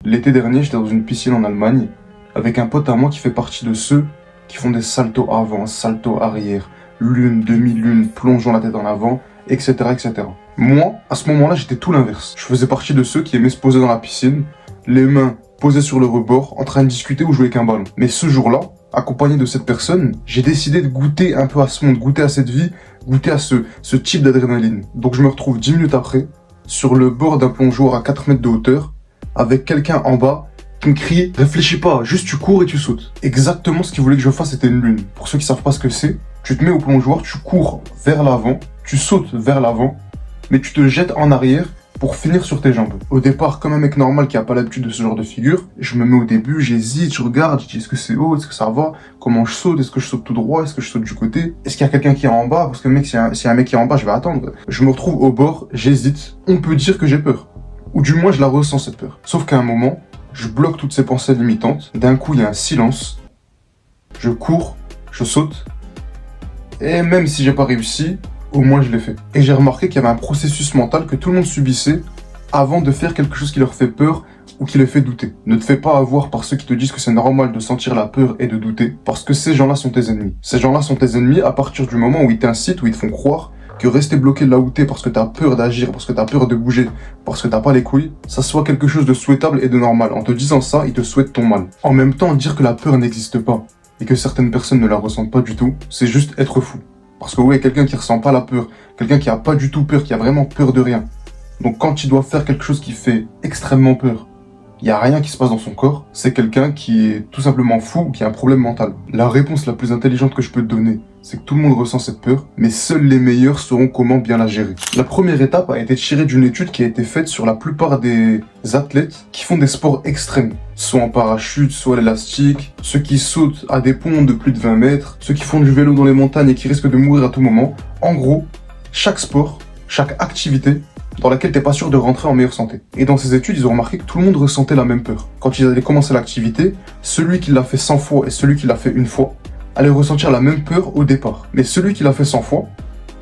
L'été dernier, j'étais dans une piscine en Allemagne avec un pote à moi qui fait partie de ceux qui font des saltos avant, saltos arrière, lune, demi-lune, plongeant la tête en avant, etc., etc. Moi, à ce moment-là, j'étais tout l'inverse. Je faisais partie de ceux qui aimaient se poser dans la piscine, les mains posées sur le rebord, en train de discuter ou jouer avec un ballon. Mais ce jour-là, accompagné de cette personne, j'ai décidé de goûter un peu à ce monde, goûter à cette vie, goûter à ce type d'adrénaline. Donc je me retrouve 10 minutes après, sur le bord d'un plongeoir à 4 mètres de hauteur, avec quelqu'un en bas qui me crie « Réfléchis pas, juste tu cours et tu sautes ». Exactement ce qu'il voulait que je fasse, c'était une lune. Pour ceux qui savent pas ce que c'est, tu te mets au plongeoir, tu cours vers l'avant, tu sautes vers l'avant, mais tu te jettes en arrière pour finir sur tes jambes. Au départ, comme un mec normal qui a pas l'habitude de ce genre de figure, je me mets au début, j'hésite, je regarde, je dis est-ce que c'est haut, est-ce que ça va, comment je saute, est-ce que je saute tout droit, est-ce que je saute du côté, est-ce qu'il y a quelqu'un qui est en bas, parce que mec, s'il y a un mec qui est en bas, je vais attendre. Je me retrouve au bord, j'hésite, on peut dire que j'ai peur. Ou du moins, je la ressens cette peur. Sauf qu'à un moment, je bloque toutes ces pensées limitantes, d'un coup, il y a un silence, je cours, je saute, et même si j'ai pas réussi, au moins je l'ai fait. Et j'ai remarqué qu'il y avait un processus mental que tout le monde subissait avant de faire quelque chose qui leur fait peur ou qui les fait douter. Ne te fais pas avoir par ceux qui te disent que c'est normal de sentir la peur et de douter, parce que ces gens-là sont tes ennemis. Ces gens-là sont tes ennemis à partir du moment où ils t'incitent, où ils te font croire que rester bloqué là où t'es parce que t'as peur d'agir, parce que t'as peur de bouger, parce que t'as pas les couilles, ça soit quelque chose de souhaitable et de normal. En te disant ça, ils te souhaitent ton mal. En même temps, dire que la peur n'existe pas et que certaines personnes ne la ressentent pas du tout, c'est juste être fou. Parce que ouais, quelqu'un qui ressent pas la peur, quelqu'un qui a pas du tout peur, qui a vraiment peur de rien. Donc quand il doit faire quelque chose qui fait extrêmement peur, il y a rien qui se passe dans son corps, c'est quelqu'un qui est tout simplement fou ou qui a un problème mental. La réponse la plus intelligente que je peux te donner, c'est que tout le monde ressent cette peur, mais seuls les meilleurs sauront comment bien la gérer. La première étape a été tirée d'une étude qui a été faite sur la plupart des athlètes qui font des sports extrêmes, soit en parachute, soit à l'élastique, ceux qui sautent à des ponts de plus de 20 mètres, ceux qui font du vélo dans les montagnes et qui risquent de mourir à tout moment. En gros, chaque sport, chaque activité dans laquelle t'es pas sûr de rentrer en meilleure santé. Et dans ces études, ils ont remarqué que tout le monde ressentait la même peur. Quand ils allaient commencer l'activité, celui qui l'a fait 100 fois et celui qui l'a fait une fois allait ressentir la même peur au départ. Mais celui qui l'a fait 100 fois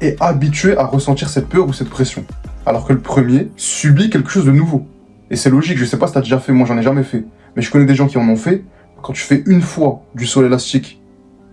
est habitué à ressentir cette peur ou cette pression. Alors que le premier subit quelque chose de nouveau. Et c'est logique, je sais pas si t'as déjà fait, moi j'en ai jamais fait. Mais je connais des gens qui en ont fait. Quand tu fais une fois du saut élastique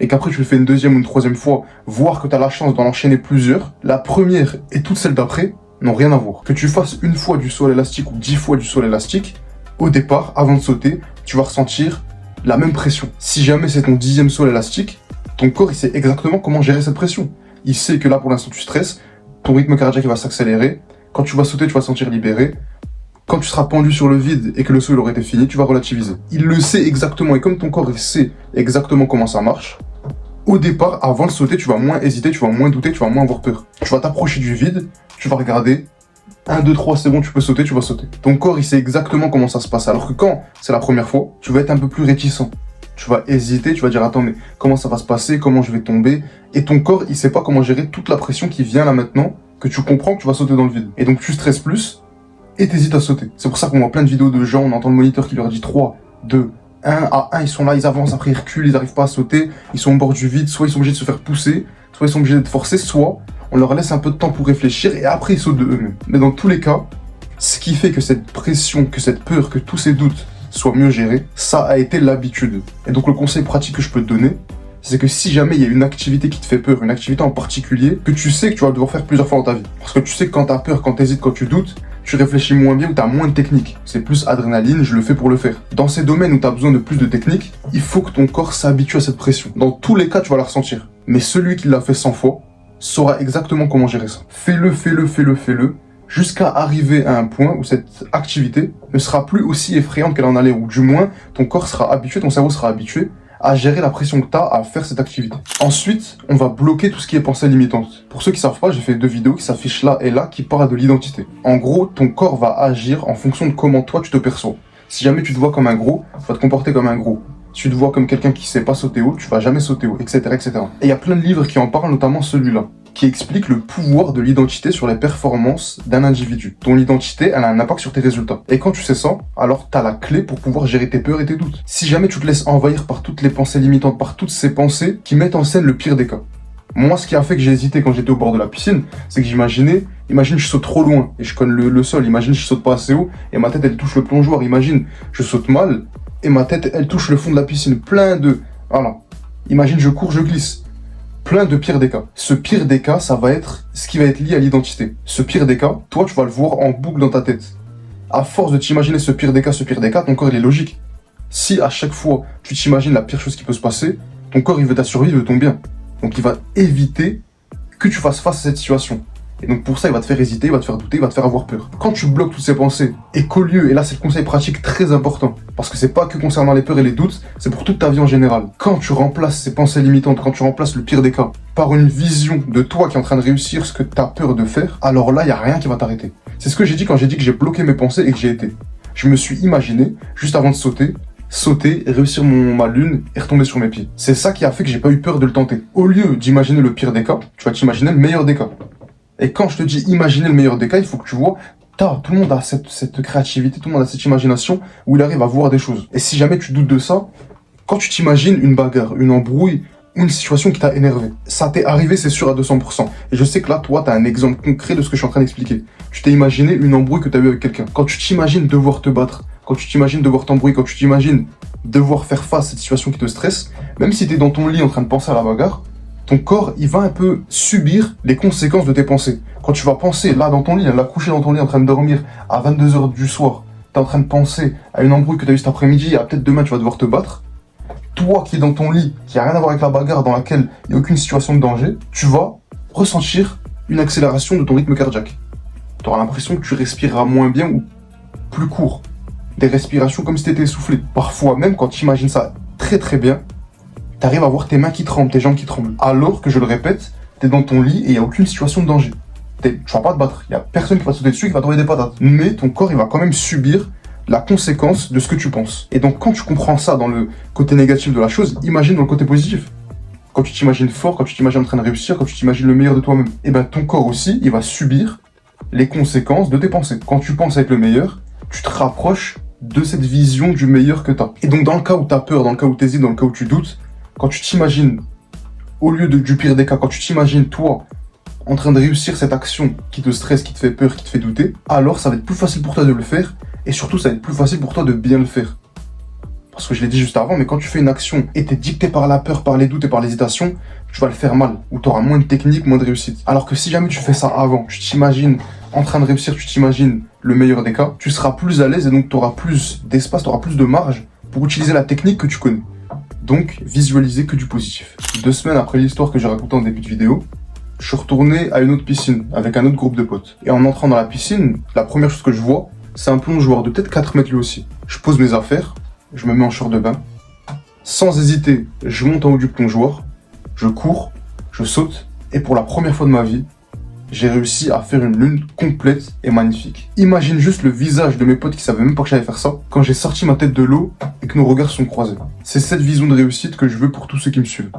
et qu'après tu le fais une deuxième ou une troisième fois, voir que t'as la chance d'en enchaîner plusieurs, la première et toutes celles d'après n'ont rien à voir. Que tu fasses une fois du saut à l'élastique ou 10 fois du saut à l'élastique, au départ, avant de sauter, tu vas ressentir la même pression. Si jamais c'est ton 10e saut à l'élastique, ton corps il sait exactement comment gérer cette pression. Il sait que là pour l'instant tu stresses, ton rythme cardiaque va s'accélérer, quand tu vas sauter tu vas te sentir libéré, quand tu seras pendu sur le vide et que le saut il aurait été fini, tu vas relativiser. Il le sait exactement et comme ton corps il sait exactement comment ça marche, au départ, avant de sauter, tu vas moins hésiter, tu vas moins douter, tu vas moins avoir peur. Tu vas t'approcher du vide, tu vas regarder, 1, 2, 3, c'est bon, tu peux sauter, tu vas sauter. Ton corps, il sait exactement comment ça se passe. Alors que quand c'est la première fois, tu vas être un peu plus réticent. Tu vas hésiter, tu vas dire, attends, mais comment ça va se passer, comment je vais tomber? Et ton corps, il sait pas comment gérer toute la pression qui vient là maintenant, que tu comprends que tu vas sauter dans le vide. Et donc, tu stresses plus, et t'hésites à sauter. C'est pour ça qu'on voit plein de vidéos de gens, on entend le moniteur qui leur dit 3, 2, 1 à 1, ils sont là, ils avancent, après ils reculent, ils n'arrivent pas à sauter, ils sont au bord du vide, soit ils sont obligés de se faire pousser, soit ils sont obligés d'être forcés, soit on leur laisse un peu de temps pour réfléchir et après ils sautent de eux-mêmes. Mais dans tous les cas, ce qui fait que cette pression, que cette peur, que tous ces doutes soient mieux gérés, ça a été l'habitude. Et donc le conseil pratique que je peux te donner, c'est que si jamais il y a une activité qui te fait peur, une activité en particulier, que tu sais que tu vas devoir faire plusieurs fois dans ta vie. Parce que tu sais que quand t'as peur, quand t'hésites, quand tu doutes, tu réfléchis moins bien ou t'as moins de technique. C'est plus adrénaline, je le fais pour le faire. Dans ces domaines où t'as besoin de plus de technique, il faut que ton corps s'habitue à cette pression. Dans tous les cas, tu vas la ressentir. Mais celui qui l'a fait 100 fois saura exactement comment gérer ça. Fais-le, jusqu'à arriver à un point où cette activité ne sera plus aussi effrayante qu'elle en allait, ou du moins, ton corps sera habitué, ton cerveau sera habitué à gérer la pression que tu as à faire cette activité. Ensuite, on va bloquer tout ce qui est pensée limitante. Pour ceux qui savent pas, j'ai fait 2 vidéos qui s'affichent là et là qui parlent de l'identité. En gros, ton corps va agir en fonction de comment toi tu te perçois. Si jamais tu te vois comme un gros, tu vas te comporter comme un gros. Si tu te vois comme quelqu'un qui sait pas sauter haut, tu vas jamais sauter haut, etc., etc. Et il y a plein de livres qui en parlent, notamment celui-là, qui explique le pouvoir de l'identité sur les performances d'un individu. Ton identité, elle a un impact sur tes résultats. Et quand tu sais ça, alors t'as la clé pour pouvoir gérer tes peurs et tes doutes. Si jamais tu te laisses envahir par toutes les pensées limitantes, par toutes ces pensées qui mettent en scène le pire des cas. Moi, ce qui a fait que j'ai hésité quand j'étais au bord de la piscine, c'est que j'imaginais Imagine, je saute trop loin et je cogne le sol. Imagine, je saute pas assez haut et ma tête, elle touche le plongeoir. Imagine, je saute mal et ma tête, elle touche le fond de la piscine. Plein de... Voilà. Imagine, je cours, je glisse. Plein de pires des cas. Ce pire des cas, ça va être ce qui va être lié à l'identité. Ce pire des cas, toi, tu vas le voir en boucle dans ta tête. À force de t'imaginer ce pire des cas, ton corps, il est logique. Si à chaque fois, tu t'imagines la pire chose qui peut se passer, ton corps, il veut ta survie, il veut ton bien. Donc, il va éviter que tu fasses face à cette situation. Et donc, pour ça, il va te faire hésiter, il va te faire douter, il va te faire avoir peur. Quand tu bloques toutes ces pensées, et qu'au lieu, et là, c'est le conseil pratique très important, parce que c'est pas que concernant les peurs et les doutes, c'est pour toute ta vie en général. Quand tu remplaces ces pensées limitantes, quand tu remplaces le pire des cas, par une vision de toi qui est en train de réussir ce que tu as peur de faire, alors là, il n'y a rien qui va t'arrêter. C'est ce que j'ai dit quand j'ai dit que j'ai bloqué mes pensées et que j'ai été. Je me suis imaginé, juste avant de sauter, réussir ma lune et retomber sur mes pieds. C'est ça qui a fait que j'ai pas eu peur de le tenter. Au lieu d'imaginer le pire des cas, tu vas t'imaginer le meilleur des cas. Et quand je te dis imaginer le meilleur des cas, il faut que tu vois, tout le monde a cette créativité, tout le monde a cette imagination où il arrive à voir des choses. Et si jamais tu doutes de ça, quand tu t'imagines une bagarre, une embrouille, une situation qui t'a énervé, ça t'est arrivé, c'est sûr, à 200%. Et je sais que là, toi, t'as un exemple concret de ce que je suis en train d'expliquer. Tu t'es imaginé une embrouille que t'as eu avec quelqu'un. Quand tu t'imagines devoir te battre, quand tu t'imagines devoir t'embrouiller, quand tu t'imagines devoir faire face à cette situation qui te stresse, même si t'es dans ton lit en train de penser à la bagarre, ton corps, il va un peu subir les conséquences de tes pensées. Quand tu vas penser, là, dans ton lit, là, couché dans ton lit, en train de dormir, à 22h du soir, t'es en train de penser à une embrouille que t'as eu cet après-midi, à peut-être demain, tu vas devoir te battre. Toi qui es dans ton lit, qui a rien à voir avec la bagarre, dans laquelle il n'y a aucune situation de danger, tu vas ressentir une accélération de ton rythme cardiaque. Tu auras l'impression que tu respireras moins bien ou plus court. Des respirations comme si tu étais essoufflé. Parfois, même quand tu imagines ça très très bien, tu arrives à voir tes mains qui tremblent, tes jambes qui tremblent. Alors que, je le répète, tu es dans ton lit et il n'y a aucune situation de danger. Tu vas pas te battre. Il n'y a personne qui va te sauter dessus, qui va t'envoyer des patates. Mais ton corps, il va quand même subir la conséquence de ce que tu penses. Et donc, quand tu comprends ça dans le côté négatif de la chose, imagine dans le côté positif. Quand tu t'imagines fort, quand tu t'imagines en train de réussir, quand tu t'imagines le meilleur de toi-même, et ben ton corps aussi, il va subir les conséquences de tes pensées. Quand tu penses être le meilleur, tu te rapproches de cette vision du meilleur que tu as. Et donc, dans le cas où tu as peur, dans le cas où tu hésites, dans le cas où tu doutes, quand tu t'imagines, au lieu du pire des cas, quand tu t'imagines toi en train de réussir cette action qui te stresse, qui te fait peur, qui te fait douter, alors ça va être plus facile pour toi de le faire, et surtout ça va être plus facile pour toi de bien le faire. Parce que je l'ai dit juste avant, mais quand tu fais une action et t'es dicté par la peur, par les doutes et par l'hésitation, tu vas le faire mal, ou tu auras moins de technique, moins de réussite. Alors que si jamais tu fais ça avant, tu t'imagines en train de réussir, tu t'imagines le meilleur des cas, tu seras plus à l'aise et donc tu auras plus d'espace, tu auras plus de marge pour utiliser la technique que tu connais. Donc, visualiser que du positif. 2 semaines après l'histoire que j'ai racontée en début de vidéo, je suis retourné à une autre piscine avec un autre groupe de potes. Et en entrant dans la piscine, la première chose que je vois, c'est un plongeoir de peut-être 4 mètres lui aussi. Je pose mes affaires, je me mets en short de bain. Sans hésiter, je monte en haut du plongeoir, je cours, je saute, et pour la première fois de ma vie, j'ai réussi à faire une lune complète et magnifique. Imagine juste le visage de mes potes qui savaient même pas que j'allais faire ça, quand j'ai sorti ma tête de l'eau et que nos regards se sont croisés. C'est cette vision de réussite que je veux pour tous ceux qui me suivent.